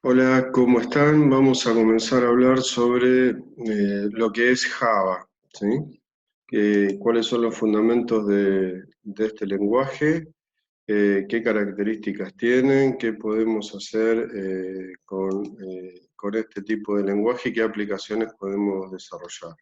Hola, ¿cómo están? Vamos a comenzar a hablar sobre lo que es Java, ¿sí? Cuáles son los fundamentos de este lenguaje, qué características tienen, qué podemos hacer con este tipo de lenguaje y qué aplicaciones podemos desarrollar.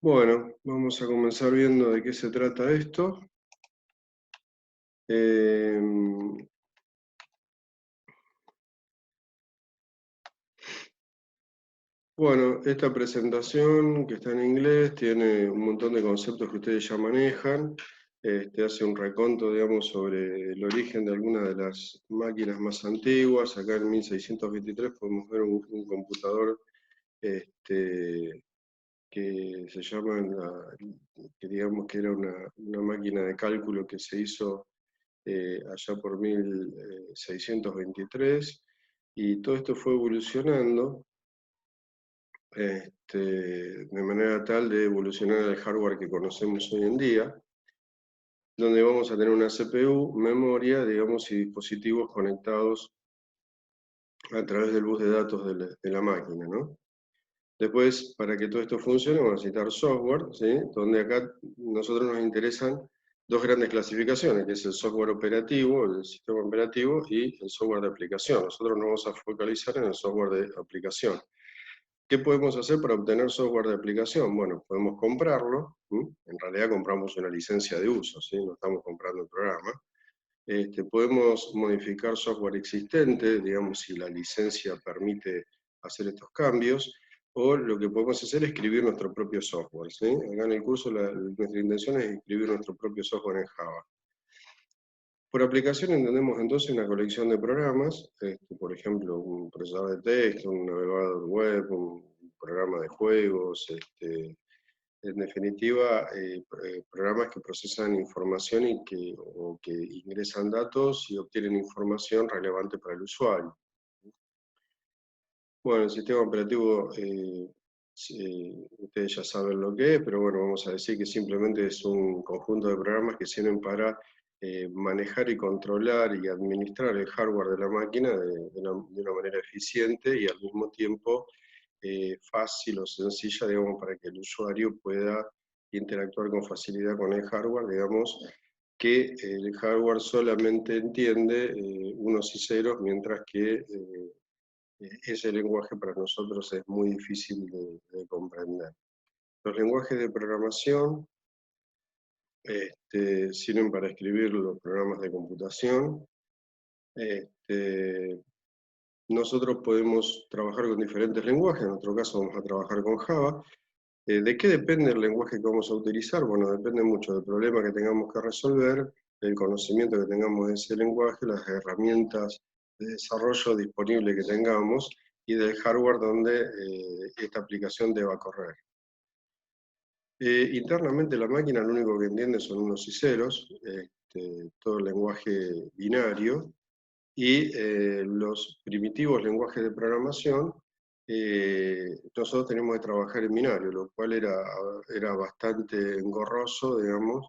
Bueno, vamos a comenzar viendo de qué se trata esto. Eh, Bueno, esta presentación que está en inglés tiene un montón de conceptos que ustedes ya manejan. Hace un reconto, digamos, sobre el origen de algunas de las máquinas más antiguas. Acá en 1623 podemos ver un computador este, que se llama, que digamos que era una máquina de cálculo que se hizo allá por 1623. Y todo esto fue evolucionando de manera tal de evolucionar el hardware que conocemos hoy en día, donde vamos a tener una CPU, memoria, digamos, y dispositivos conectados a través del bus de datos de la máquina, ¿no? Después, para que todo esto funcione, vamos a necesitar software, ¿sí? Donde acá nosotros nos interesan dos grandes clasificaciones, que es el software operativo, el sistema operativo, y el software de aplicación. Nosotros nos vamos a focalizar en el software de aplicación. ¿Qué podemos hacer para obtener software de aplicación? Bueno, podemos comprarlo, ¿sí? En realidad compramos una licencia de uso, ¿sí? No estamos comprando el programa. Podemos modificar software existente, digamos, si la licencia permite hacer estos cambios, o lo que podemos hacer es escribir nuestro propio software, ¿sí? Acá en el curso nuestra intención es escribir nuestro propio software en Java. Por aplicación entendemos entonces una colección de programas, por ejemplo, un procesador de texto, un navegador web, un programa de juegos, en definitiva, programas que procesan información o que ingresan datos y obtienen información relevante para el usuario. Bueno, el sistema operativo, ustedes ya saben lo que es, pero bueno, vamos a decir que simplemente es un conjunto de programas que sirven para manejar y controlar y administrar el hardware de la máquina de una manera eficiente y al mismo tiempo fácil o sencilla, digamos, para que el usuario pueda interactuar con facilidad con el hardware, digamos, que el hardware solamente entiende unos y ceros, mientras que ese lenguaje para nosotros es muy difícil de comprender. Los lenguajes de programación sirven para escribir los programas de computación. Este, Nosotros podemos trabajar con diferentes lenguajes, en nuestro caso vamos a trabajar con Java. ¿De qué depende el lenguaje que vamos a utilizar? Bueno, depende mucho del problema que tengamos que resolver, del conocimiento que tengamos de ese lenguaje, las herramientas de desarrollo disponibles que tengamos y del hardware donde esta aplicación deba correr. Internamente la máquina lo único que entiende son unos y ceros, todo el lenguaje binario, y los primitivos lenguajes de programación, nosotros tenemos que trabajar en binario, lo cual era bastante engorroso, digamos.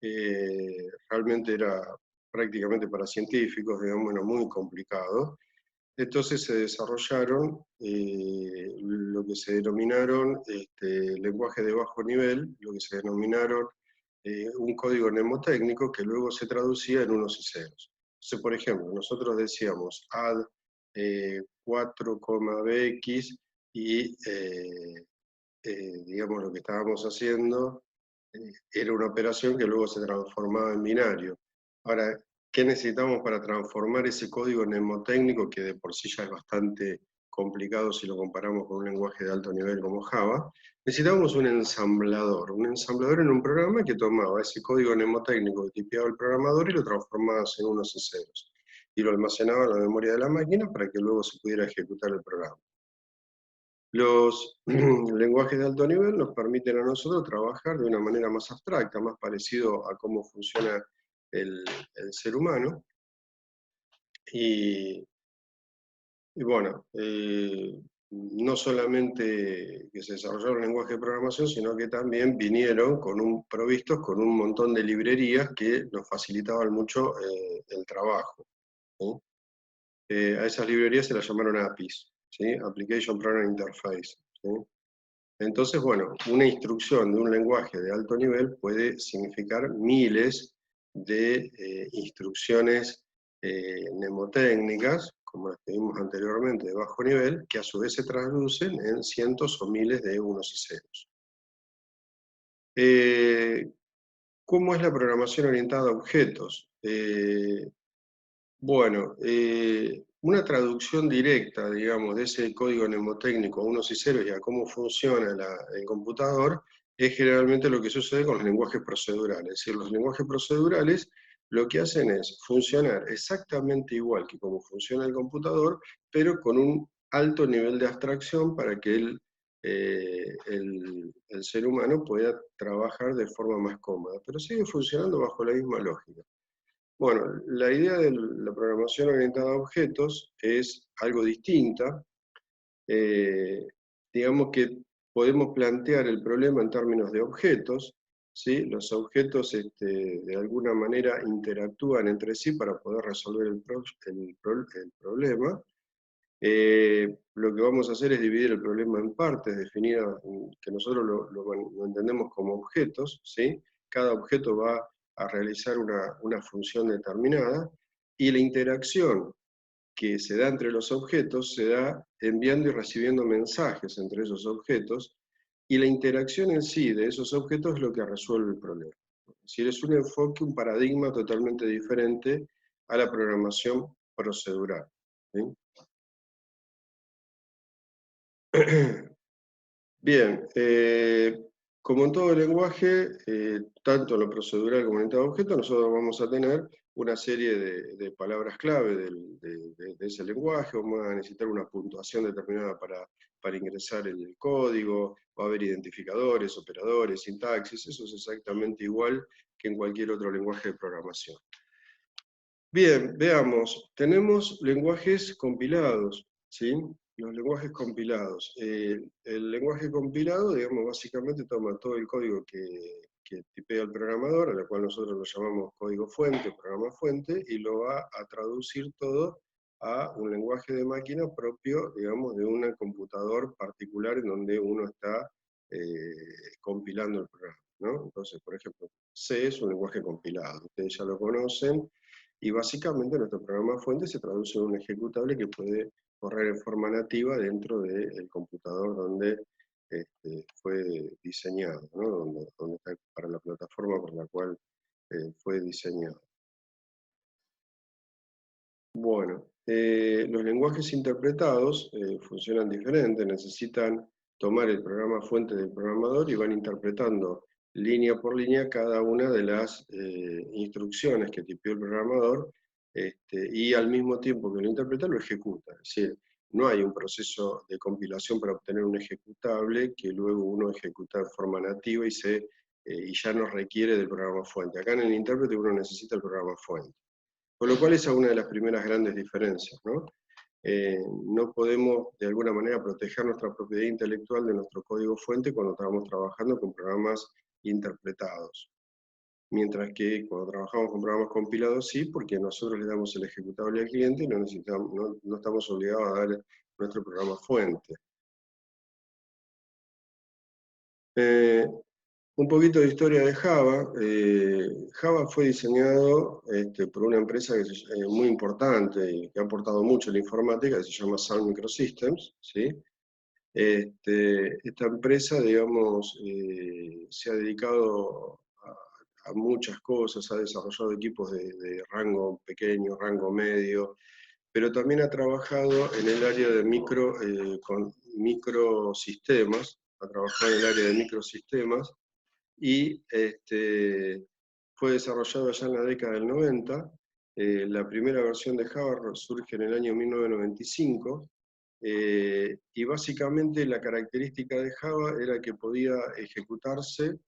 Realmente era prácticamente para científicos, digamos, era muy complicado. Entonces se desarrollaron lo que se denominaron lenguajes de bajo nivel, lo que se denominaron un código mnemotécnico que luego se traducía en unos y ceros. Entonces, por ejemplo, nosotros decíamos add 4,bx y digamos lo que estábamos haciendo era una operación que luego se transformaba en binario. Ahora, ¿qué necesitamos para transformar ese código mnemotécnico, que de por sí ya es bastante complicado si lo comparamos con un lenguaje de alto nivel como Java? Necesitábamos un ensamblador en un programa que tomaba ese código mnemotécnico que tipeaba el programador y lo transformaba en unos y ceros, y lo almacenaba en la memoria de la máquina para que luego se pudiera ejecutar el programa. Los lenguajes de alto nivel nos permiten a nosotros trabajar de una manera más abstracta, más parecido a cómo funciona el ser humano. Y, y bueno, no solamente que se desarrollaron lenguajes de programación, sino que también vinieron provistos con un montón de librerías que nos facilitaban mucho el trabajo, ¿sí? a esas librerías se las llamaron APIs, ¿sí? Application Programming Interface, ¿sí? Entonces, bueno, una instrucción de un lenguaje de alto nivel puede significar miles de instrucciones mnemotécnicas, como las que vimos anteriormente, de bajo nivel, que a su vez se traducen en cientos o miles de unos y ceros. ¿Cómo es la programación orientada a objetos? Bueno, una traducción directa, digamos, de ese código mnemotécnico a unos y ceros y a cómo funciona el computador, es generalmente lo que sucede con los lenguajes procedurales. Es decir, los lenguajes procedurales lo que hacen es funcionar exactamente igual que como funciona el computador, pero con un alto nivel de abstracción para que el ser humano pueda trabajar de forma más cómoda, pero sigue funcionando bajo la misma lógica. Bueno, la idea de la programación orientada a objetos es algo distinta. Eh, digamos que podemos plantear el problema en términos de objetos, ¿sí? Los objetos de alguna manera interactúan entre sí para poder resolver el problema. Lo que vamos a hacer es dividir el problema en partes definidas, que nosotros lo entendemos como objetos, ¿sí? Cada objeto va a realizar una función determinada, y la interacción que se da entre los objetos se da enviando y recibiendo mensajes entre esos objetos, y la interacción en sí de esos objetos es lo que resuelve el problema. Es decir, es un enfoque, un paradigma totalmente diferente a la programación procedural, ¿sí? Bien, como en todo lenguaje, tanto en lo procedural como en orientado a objetos, nosotros vamos a tener una serie de palabras clave de ese lenguaje, vamos a necesitar una puntuación determinada para ingresar el código, va a haber identificadores, operadores, sintaxis, eso es exactamente igual que en cualquier otro lenguaje de programación. Bien, veamos, tenemos lenguajes compilados, ¿sí? Los lenguajes compilados. El lenguaje compilado, digamos, básicamente toma todo el código que tipea el programador, a la cual nosotros lo llamamos código fuente, programa fuente, y lo va a traducir todo a un lenguaje de máquina propio, digamos, de un computador particular en donde uno está compilando el programa, ¿no? Entonces, por ejemplo, C es un lenguaje compilado, ustedes ya lo conocen, y básicamente nuestro programa fuente se traduce en un ejecutable que puede correr en forma nativa dentro del computador donde fue diseñado, ¿no? donde está para la plataforma por la cual fue diseñado. Bueno, los lenguajes interpretados funcionan diferente, necesitan tomar el programa fuente del programador y van interpretando línea por línea cada una de las instrucciones que tipió el programador, y al mismo tiempo que lo interpreta lo ejecuta. Es decir, no hay un proceso de compilación para obtener un ejecutable que luego uno ejecuta de forma nativa y ya no requiere del programa fuente. Acá en el intérprete uno necesita el programa fuente. Con lo cual esa es una de las primeras grandes diferencias, ¿no? No podemos de alguna manera proteger nuestra propiedad intelectual de nuestro código fuente cuando estamos trabajando con programas interpretados. Mientras que cuando trabajamos con programas compilados sí, porque nosotros le damos el ejecutable al cliente y no estamos obligados a dar nuestro programa fuente. Un poquito de historia de Java. Java fue diseñado por una empresa muy importante y que ha aportado mucho a la informática, que se llama Sun Microsystems, ¿sí? Esta empresa, digamos, se ha dedicado a muchas cosas, ha desarrollado equipos de rango pequeño, rango medio, pero también ha trabajado en el área de con microsistemas, ha trabajado en el área de microsistemas, y fue desarrollado ya en la década del 90. La primera versión de Java surge en el año 1995, y básicamente la característica de Java era que podía ejecutarse,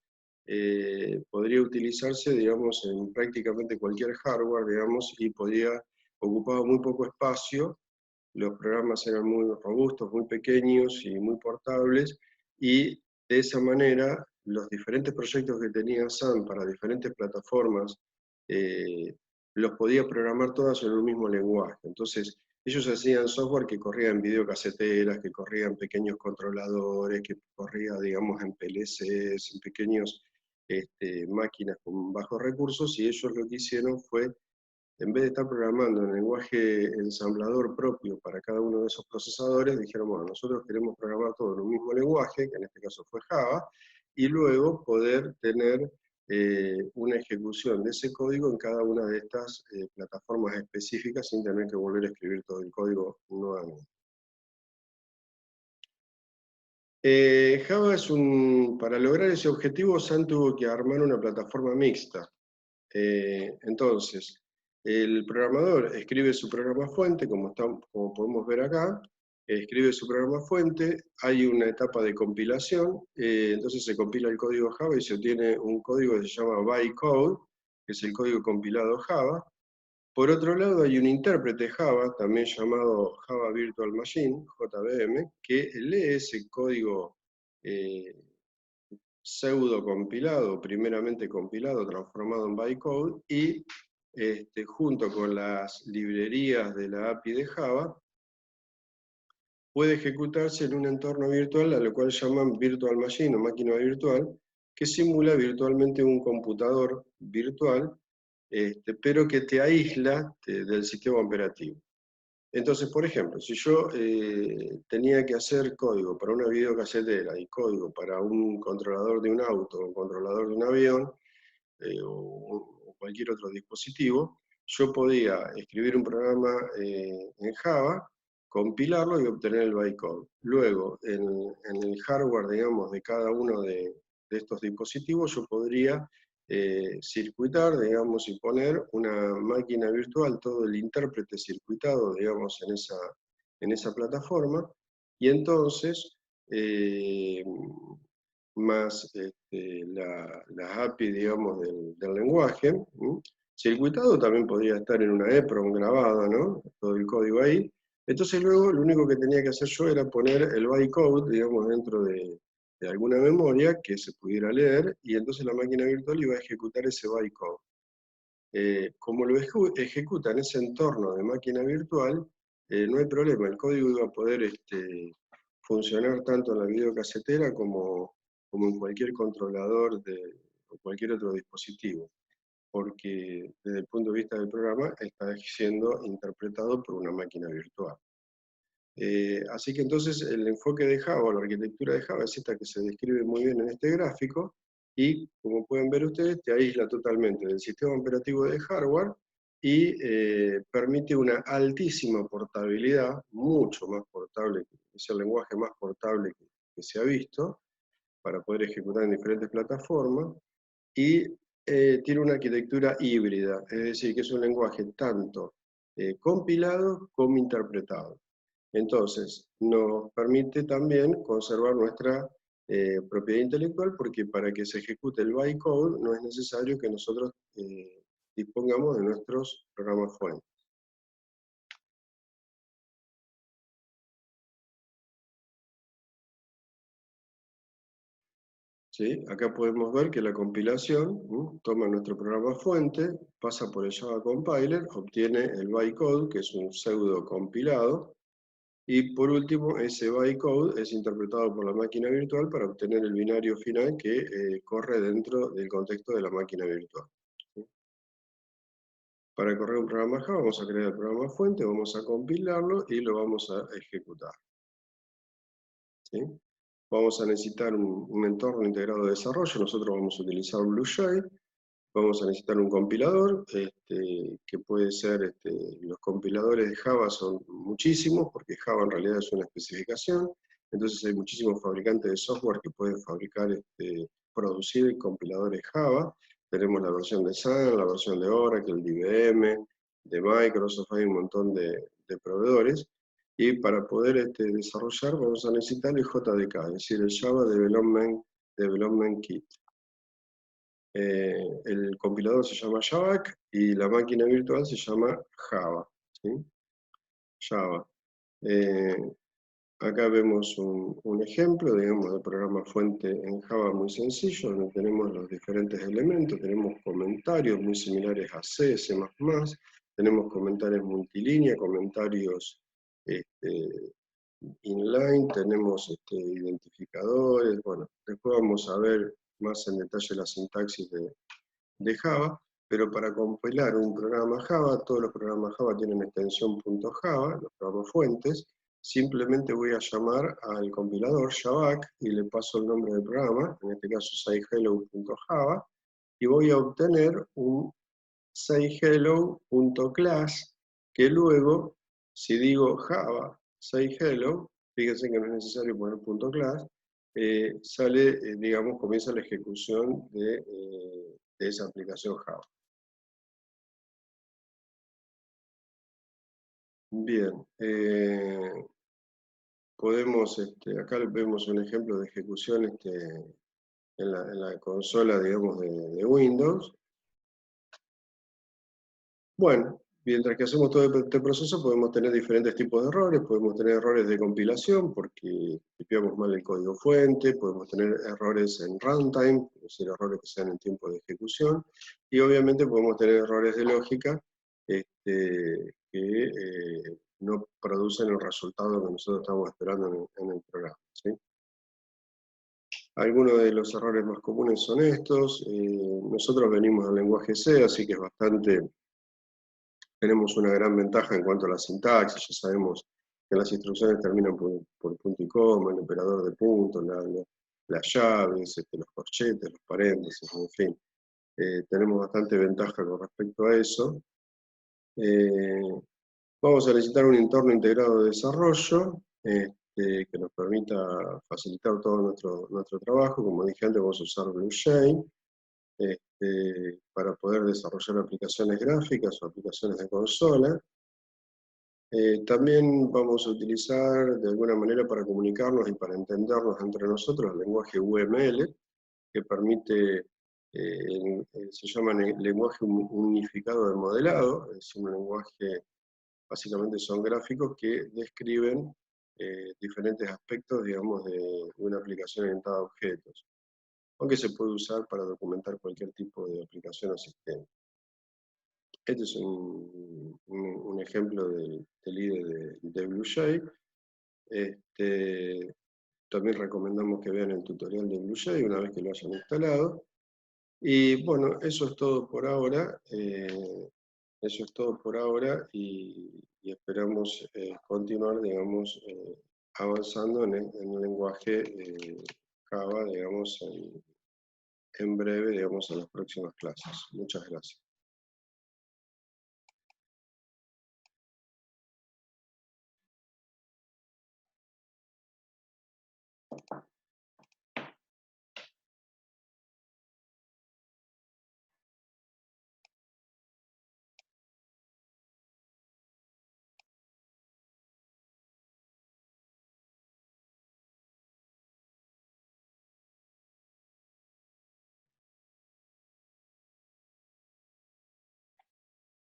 podría utilizarse, digamos, en prácticamente cualquier hardware, digamos, y ocupaba muy poco espacio, los programas eran muy robustos, muy pequeños y muy portables, y de esa manera los diferentes proyectos que tenía Sun para diferentes plataformas los podía programar todas en un mismo lenguaje. Entonces, Ellos hacían software que corría en videocaseteras, que corría en pequeños controladores, que corría, digamos, en PLCs, en pequeños máquinas con bajos recursos, y ellos lo que hicieron fue, en vez de estar programando en lenguaje ensamblador propio para cada uno de esos procesadores, dijeron, bueno, nosotros queremos programar todo en un mismo lenguaje, que en este caso fue Java, y luego poder tener una ejecución de ese código en cada una de estas plataformas específicas sin tener que volver a escribir todo el código nuevamente. Java para lograr ese objetivo, Sun tuvo que armar una plataforma mixta. Entonces, el programador escribe su programa fuente, como podemos ver acá, escribe su programa fuente, hay una etapa de compilación, entonces se compila el código Java y se obtiene un código que se llama bytecode, que es el código compilado Java. Por otro lado, hay un intérprete Java, también llamado Java Virtual Machine, JVM, que lee ese código pseudo compilado, primeramente compilado, transformado en bytecode, y junto con las librerías de la API de Java, puede ejecutarse en un entorno virtual, a lo cual llaman virtual machine o máquina virtual, que simula virtualmente un computador virtual, pero que te aísla del sistema operativo. Entonces, por ejemplo, si yo tenía que hacer código para una videocasetera y código para un controlador de un auto, un controlador de un avión, o cualquier otro dispositivo, yo podía escribir un programa en Java, compilarlo y obtener el bytecode. Luego, en el hardware, digamos, de cada uno de estos dispositivos, yo podría circuitar, digamos, y poner una máquina virtual, todo el intérprete circuitado, digamos, en esa plataforma, y entonces, más la API, digamos, del lenguaje, circuitado también podría estar en una EPROM grabada, ¿no? Todo el código ahí. Entonces luego lo único que tenía que hacer yo era poner el bytecode, digamos, dentro de alguna memoria que se pudiera leer, y entonces la máquina virtual iba a ejecutar ese bytecode. Como lo ejecuta en ese entorno de máquina virtual, no hay problema, el código iba a poder funcionar tanto en la videocasetera como en cualquier controlador o cualquier otro dispositivo, porque desde el punto de vista del programa está siendo interpretado por una máquina virtual. Así que entonces el enfoque de Java, la arquitectura de Java es esta que se describe muy bien en este gráfico, y como pueden ver ustedes, te aísla totalmente del sistema operativo de hardware y permite una altísima portabilidad, mucho más portable, es el lenguaje más portable que se ha visto, para poder ejecutar en diferentes plataformas, y tiene una arquitectura híbrida, es decir, que es un lenguaje tanto compilado como interpretado. Entonces, nos permite también conservar nuestra propiedad intelectual, porque para que se ejecute el bytecode no es necesario que nosotros dispongamos de nuestros programas fuentes. ¿Sí? Acá podemos ver que la compilación toma nuestro programa fuente, pasa por el Java Compiler, obtiene el bytecode, que es un pseudo compilado, y por último, ese bytecode es interpretado por la máquina virtual para obtener el binario final que corre dentro del contexto de la máquina virtual. ¿Sí? Para correr un programa Java vamos a crear el programa fuente, vamos a compilarlo y lo vamos a ejecutar. ¿Sí? Vamos a necesitar un entorno integrado de desarrollo, nosotros vamos a utilizar BlueShade, vamos a necesitar un compilador, que puede ser, los compiladores de Java son muchísimos, porque Java en realidad es una especificación, entonces hay muchísimos fabricantes de software que pueden fabricar, producir compiladores Java. Tenemos la versión de Sun, la versión de Oracle, de IBM, de Microsoft, hay un montón de proveedores, y para poder desarrollar vamos a necesitar el JDK, es decir, el Java Development Kit. El compilador se llama Javac y la máquina virtual se llama Java. ¿Sí? Java. Acá vemos un ejemplo, digamos, de programa fuente en Java muy sencillo, donde tenemos los diferentes elementos, tenemos comentarios muy similares a C, C++, tenemos comentarios multilínea, comentarios inline, tenemos identificadores, bueno, después vamos a ver más en detalle la sintaxis de Java, pero para compilar un programa Java, todos los programas Java tienen extensión .java, los programas fuentes, simplemente voy a llamar al compilador javac y le paso el nombre del programa, en este caso sayhello.java, y voy a obtener un sayhello.class, que luego, si digo Java sayhello, fíjense que no es necesario poner .class, sale, digamos, comienza la ejecución de esa aplicación Java. Bien, podemos, acá vemos un ejemplo de ejecución en la consola, digamos, de Windows. Bueno, mientras que hacemos todo este proceso podemos tener diferentes tipos de errores, podemos tener errores de compilación porque copiamos mal el código fuente, podemos tener errores en runtime, es decir, errores que sean en tiempo de ejecución, y obviamente podemos tener errores de lógica que no producen el resultado que nosotros estamos esperando en el programa, ¿sí? Algunos de los errores más comunes son estos. Nosotros venimos del lenguaje C, así que tenemos una gran ventaja en cuanto a la sintaxis. Ya sabemos que las instrucciones terminan por punto y coma, el operador de punto, las llaves, los corchetes, los paréntesis, en fin. Tenemos bastante ventaja con respecto a eso. Vamos a necesitar un entorno integrado de desarrollo que nos permita facilitar todo nuestro trabajo. Como dije antes, vamos a usar BlueJay para poder desarrollar aplicaciones gráficas o aplicaciones de consola. También vamos a utilizar de alguna manera para comunicarnos y para entendernos entre nosotros el lenguaje UML, que permite, se llama lenguaje unificado de modelado, es decir, un lenguaje, básicamente son gráficos que describen diferentes aspectos, digamos, de una aplicación orientada a objetos, aunque se puede usar para documentar cualquier tipo de aplicación o sistema. Este es un ejemplo del IDE de BlueJay. También recomendamos que vean el tutorial de BlueJay una vez que lo hayan instalado. Y bueno, eso es todo por ahora. Eso es todo por ahora y esperamos continuar, digamos, avanzando en el lenguaje Java, digamos, en breve, digamos, en las próximas clases. Muchas gracias.